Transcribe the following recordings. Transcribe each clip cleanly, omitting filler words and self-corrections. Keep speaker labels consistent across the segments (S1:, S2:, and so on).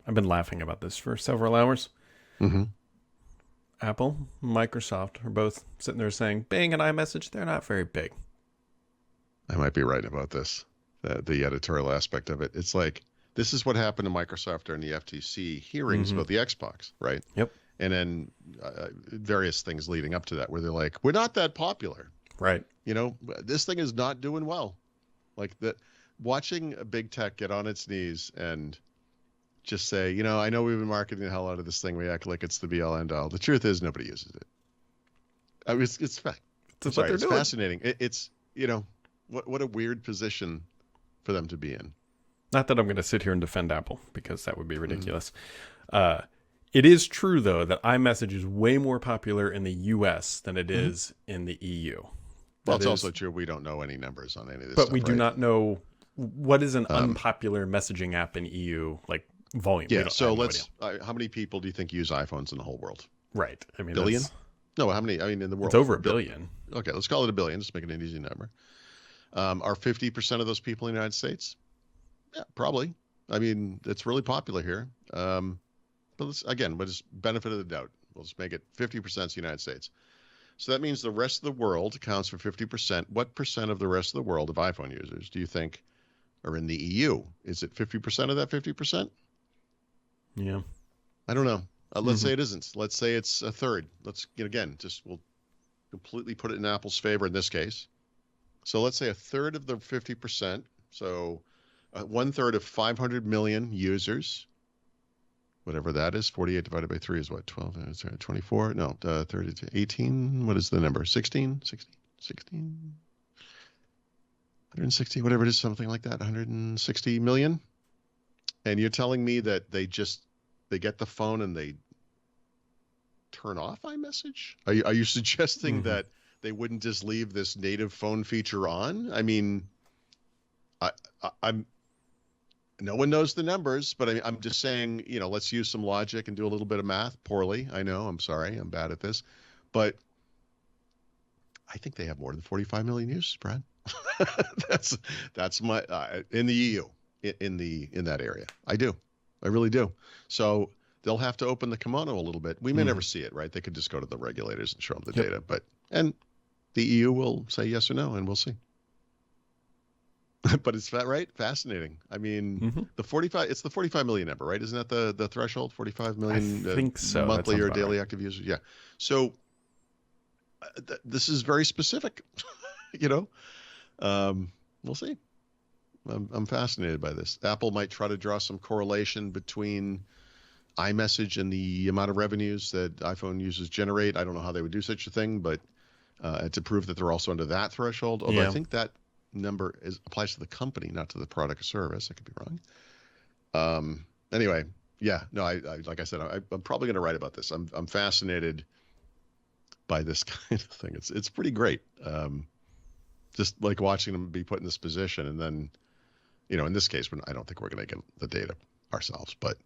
S1: I've been laughing about this for several hours.
S2: Mm-hmm.
S1: Apple, Microsoft are both sitting there saying Bing and iMessage, they're not very big.
S2: I might be right about this. The editorial aspect of it. It's like, this is what happened to Microsoft during the FTC hearings
S1: Mm-hmm.
S2: about the Xbox, right?
S1: Yep.
S2: And then various things leading up to that, where they're like, we're not that popular.
S1: Right.
S2: This thing is not doing well. Like that, watching a big tech get on its knees and just say, I know we've been marketing the hell out of this thing. We act like it's the be all end all. The truth is nobody uses it. I mean, it's fact. I'm
S1: That's what
S2: sorry.
S1: they're
S2: It's
S1: doing.
S2: fascinating. It's, what a weird position for them to be in.
S1: Not that I'm going to sit here and defend Apple, because that would be ridiculous. It is true, though, that iMessage is way more popular in the US than it is in the EU.
S2: Well,
S1: That
S2: it's
S1: is-
S2: also true we don't know any numbers on any of this
S1: But
S2: stuff,
S1: we do
S2: right?
S1: not know what is an unpopular messaging app in EU, like volume. We
S2: Yeah,
S1: don't- I
S2: so
S1: have no
S2: let's.
S1: idea.
S2: How many people do you think use iPhones in the whole world?
S1: Right. I mean,
S2: Billion?
S1: that's-
S2: No, how many? I mean, in the world.
S1: It's over a billion.
S2: Okay, let's call it a billion. Just make it an easy number. Are 50% of those people in the United States? Yeah, probably. I mean, it's really popular here. But but just benefit of the doubt. We'll just make it 50% is the United States. So that means the rest of the world accounts for 50%. What percent of the rest of the world of iPhone users do you think are in the EU? Is it 50% of that 50%?
S1: Yeah.
S2: I don't know. Let's say it isn't. Let's say it's a third. We'll completely put it in Apple's favor in this case. So let's say a third of the 50%. So 1/3 of 500 million users, whatever that is. 48 divided by 3 is what? 12, 24? No, 30, 18. What is the number? 16? 16? 160, whatever it is, something like that. 160 million. And you're telling me that they get the phone and they turn off iMessage? Are you suggesting that they wouldn't just leave this native phone feature on? I mean, I'm no one knows the numbers, but I'm just saying, let's use some logic and do a little bit of math. Poorly, I know. I'm sorry, I'm bad at this, but I think they have more than 45 million users, Brad. that's my in the EU, in that area. I really do. So they'll have to open the kimono a little bit. We may never see it, right? They could just go to the regulators and show them the data, and the EU will say yes or no, and we'll see. But it's right, fascinating. I mean, it's the 45 million number, right? Isn't that the threshold? 45 million
S1: I think so.
S2: monthly or daily
S1: right.
S2: active users. Yeah. So this is very specific. We'll see. I'm fascinated by this. Apple might try to draw some correlation between iMessage and the amount of revenues that iPhone users generate. I don't know how they would do such a thing, but to prove that they're also under that threshold. Although I think that number applies to the company, not to the product or service. I could be wrong. Anyway, yeah, no, I like I said, I'm probably going to write about this. I'm fascinated by this kind of thing. It's pretty great. Just like watching them be put in this position, and then, in this case, I don't think we're going to get the data ourselves, but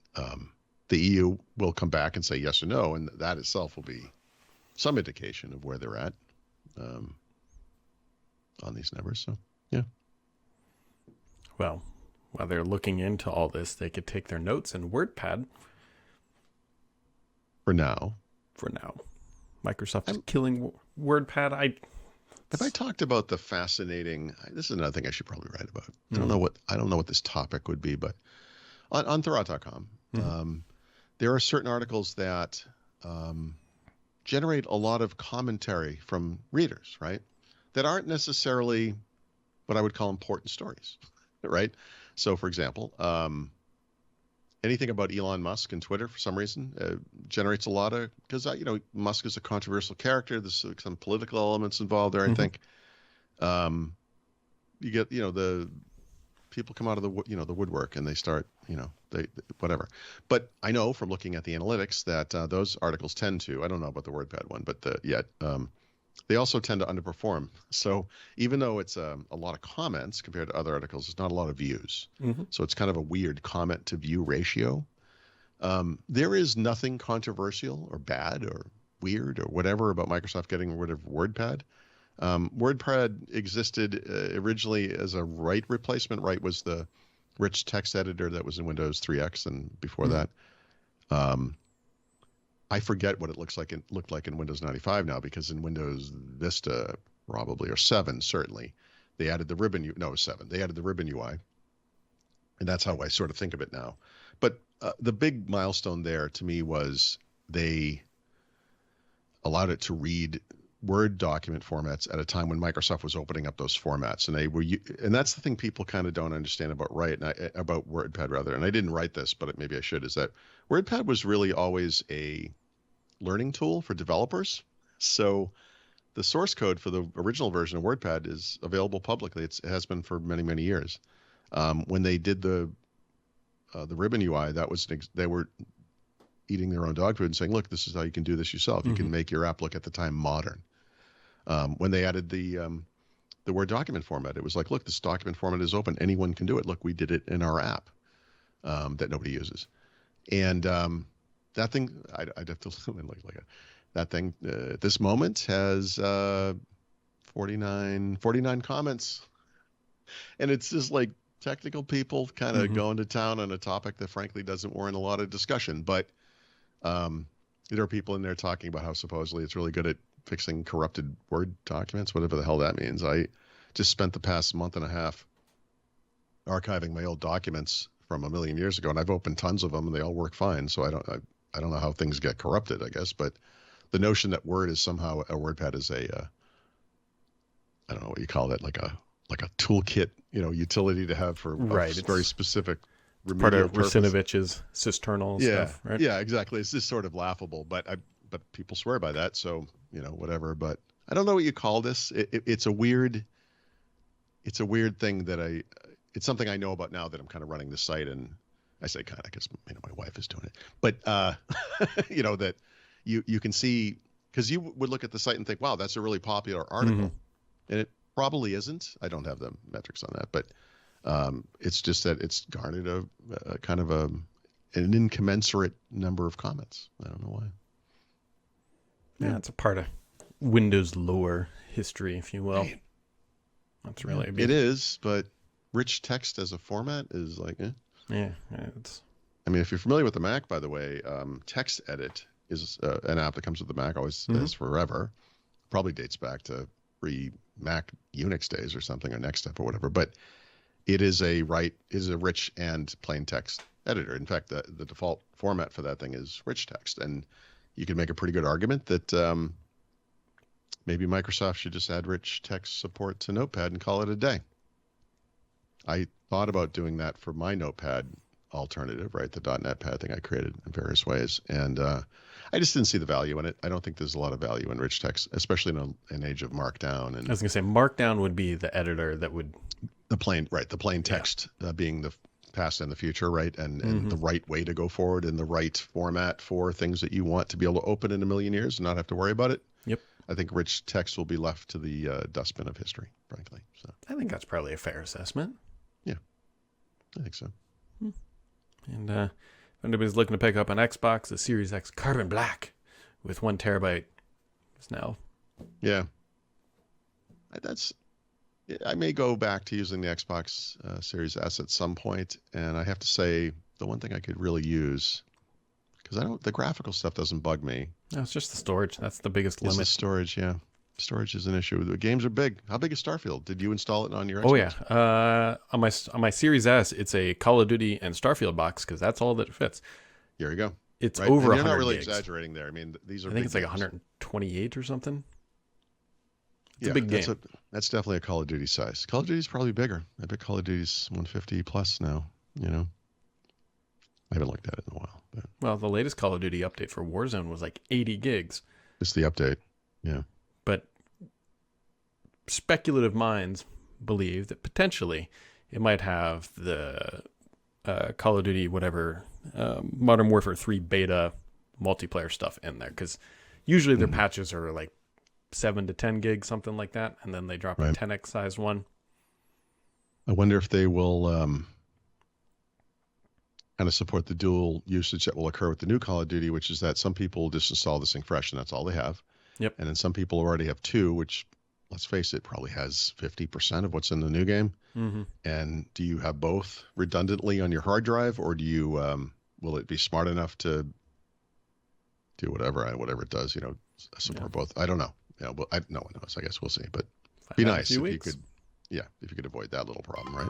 S2: the EU will come back and say yes or no, and that itself will be some indication of where they're at on these numbers. So, yeah.
S1: Well, while they're looking into all this, they could take their notes in WordPad.
S2: For now.
S1: Microsoft is killing WordPad.
S2: Have I talked about the fascinating? This is another thing I should probably write about. I don't know what this topic would be, but on Thurrott.com, there are certain articles that generate a lot of commentary from readers, right? That aren't necessarily what I would call important stories, right? So, for example, anything about Elon Musk and Twitter, for some reason, generates a lot of, because Musk is a controversial character. There's some political elements involved there. I think you get the people come out of the woodwork and they start they whatever. But I know from looking at the analytics that those articles tend to, I don't know about the WordPad one, but they also tend to underperform. So even though it's a lot of comments compared to other articles, it's not a lot of views. So it's kind of a weird comment to view ratio. There is nothing controversial or bad or weird or whatever about Microsoft getting rid of WordPad. WordPad existed originally as a write replacement. Write was the rich text editor that was in Windows 3X and before that. I forget what it looked like in Windows 95 now, because in Windows Vista probably, or 7 certainly, they added the ribbon. No, 7. They added the ribbon UI, and that's how I sort of think of it now. But the big milestone there to me was they allowed it to read Word document formats at a time when Microsoft was opening up those formats, and that's the thing people kind of don't understand about about WordPad rather. And I didn't write this, but maybe I should. Is that WordPad was really always a learning tool for developers. So the source code for the original version of WordPad is available publicly. It has been for many, many years. When they did the ribbon UI, they were eating their own dog food and saying, look, this is how you can do this yourself. You can make your app look at the time modern. When they added the Word document format, it was like, look, this document format is open. Anyone can do it. Look, we did it in our app that nobody uses. And that thing, I'd have to that thing at this moment has 49 comments. And it's just like technical people kind of going to town on a topic that frankly doesn't warrant a lot of discussion. But there are people in there talking about how supposedly it's really good at fixing corrupted Word documents, whatever the hell that means. I just spent the past month and a half archiving my old documents from a million years ago, and I've opened tons of them, and they all work fine. So I don't know how things get corrupted, I guess. But the notion that Word is somehow a WordPad is I don't know what you call it, like a toolkit, utility to have for very specific
S1: part of
S2: purpose.
S1: Racinovich's cisternal stuff, right?
S2: Yeah, exactly. It's just sort of laughable, but people swear by that, so whatever. But I don't know what you call this. It's a weird thing that it's something I know about now that I'm kind of running the site, and I say kind of because my wife is doing it. But that you can see, because you would look at the site and think, wow, that's a really popular article, and it probably isn't. I don't have the metrics on that, but it's just that it's garnered a kind of an incommensurate number of comments. I don't know why.
S1: Yeah, it's a part of Windows lore history, if you will.
S2: Right.
S1: That's really
S2: it is, but rich text as a format is like,
S1: yeah.
S2: I mean, if you're familiar with the Mac, by the way, TextEdit is an app that comes with the Mac, always has forever. Probably dates back to pre-Mac Unix days or something, or Next Step or whatever. But it is a rich and plain text editor. In fact, the default format for that thing is rich text, and you can make a pretty good argument that maybe Microsoft should just add rich text support to Notepad and call it a day. I thought about doing that for my Notepad alternative, right? The .NET Pad thing I created in various ways. And I just didn't see the value in it. I don't think there's a lot of value in rich text, especially in an age of Markdown. And
S1: I was going to say Markdown would be the editor that would...
S2: The plain text being the past and the future, right? And the right way to go forward and the right format for things that you want to be able to open in a million years and not have to worry about it.
S1: Yep.
S2: I think rich text will be left to the dustbin of history, frankly. So
S1: I think that's probably a fair assessment.
S2: Yeah, I think so.
S1: And if anybody's looking to pick up an Xbox, the Series X Carbon Black with 1 terabyte is now.
S2: Yeah. I may go back to using the Xbox Series S at some point, and I have to say the one thing I could really use, because the graphical stuff doesn't bug me.
S1: No, it's just the storage. That's the biggest limit.
S2: The storage, yeah. Storage is an issue. The games are big. How big is Starfield? Did you install it on your Xbox?
S1: Oh yeah. On my Series S, it's a Call of Duty and Starfield box because that's all that it fits.
S2: Here you go.
S1: It's
S2: right?
S1: over 100
S2: You're not really
S1: gigs.
S2: exaggerating there. I mean, these are.
S1: I think
S2: big
S1: it's like
S2: games.
S1: 128 or something. It's
S2: a
S1: big game.
S2: That's definitely a Call of Duty size. Call of Duty's probably bigger. I bet Call of Duty's 150 plus now. I haven't looked at it in a while. But
S1: Well, the latest Call of Duty update for Warzone was like 80 gigs.
S2: it's the update. Yeah.
S1: But speculative minds believe that potentially it might have the Call of Duty Modern Warfare 3 beta multiplayer stuff in there, because usually their patches are like 7 to 10 gigs, something like that, and then they drop a 10x size one.
S2: I wonder if they will kind of support the dual usage that will occur with the new Call of Duty, which is that some people just install this thing fresh and that's all they have.
S1: Yep.
S2: And then some people already have 2, which let's face it, probably has 50% of what's in the new game.
S1: Mm-hmm.
S2: And do you have both redundantly on your hard drive, or do you will it be smart enough to do whatever it does? Support both. I don't know. But no one knows. I guess we'll see. But be nice if you could, if you could avoid that little problem, right?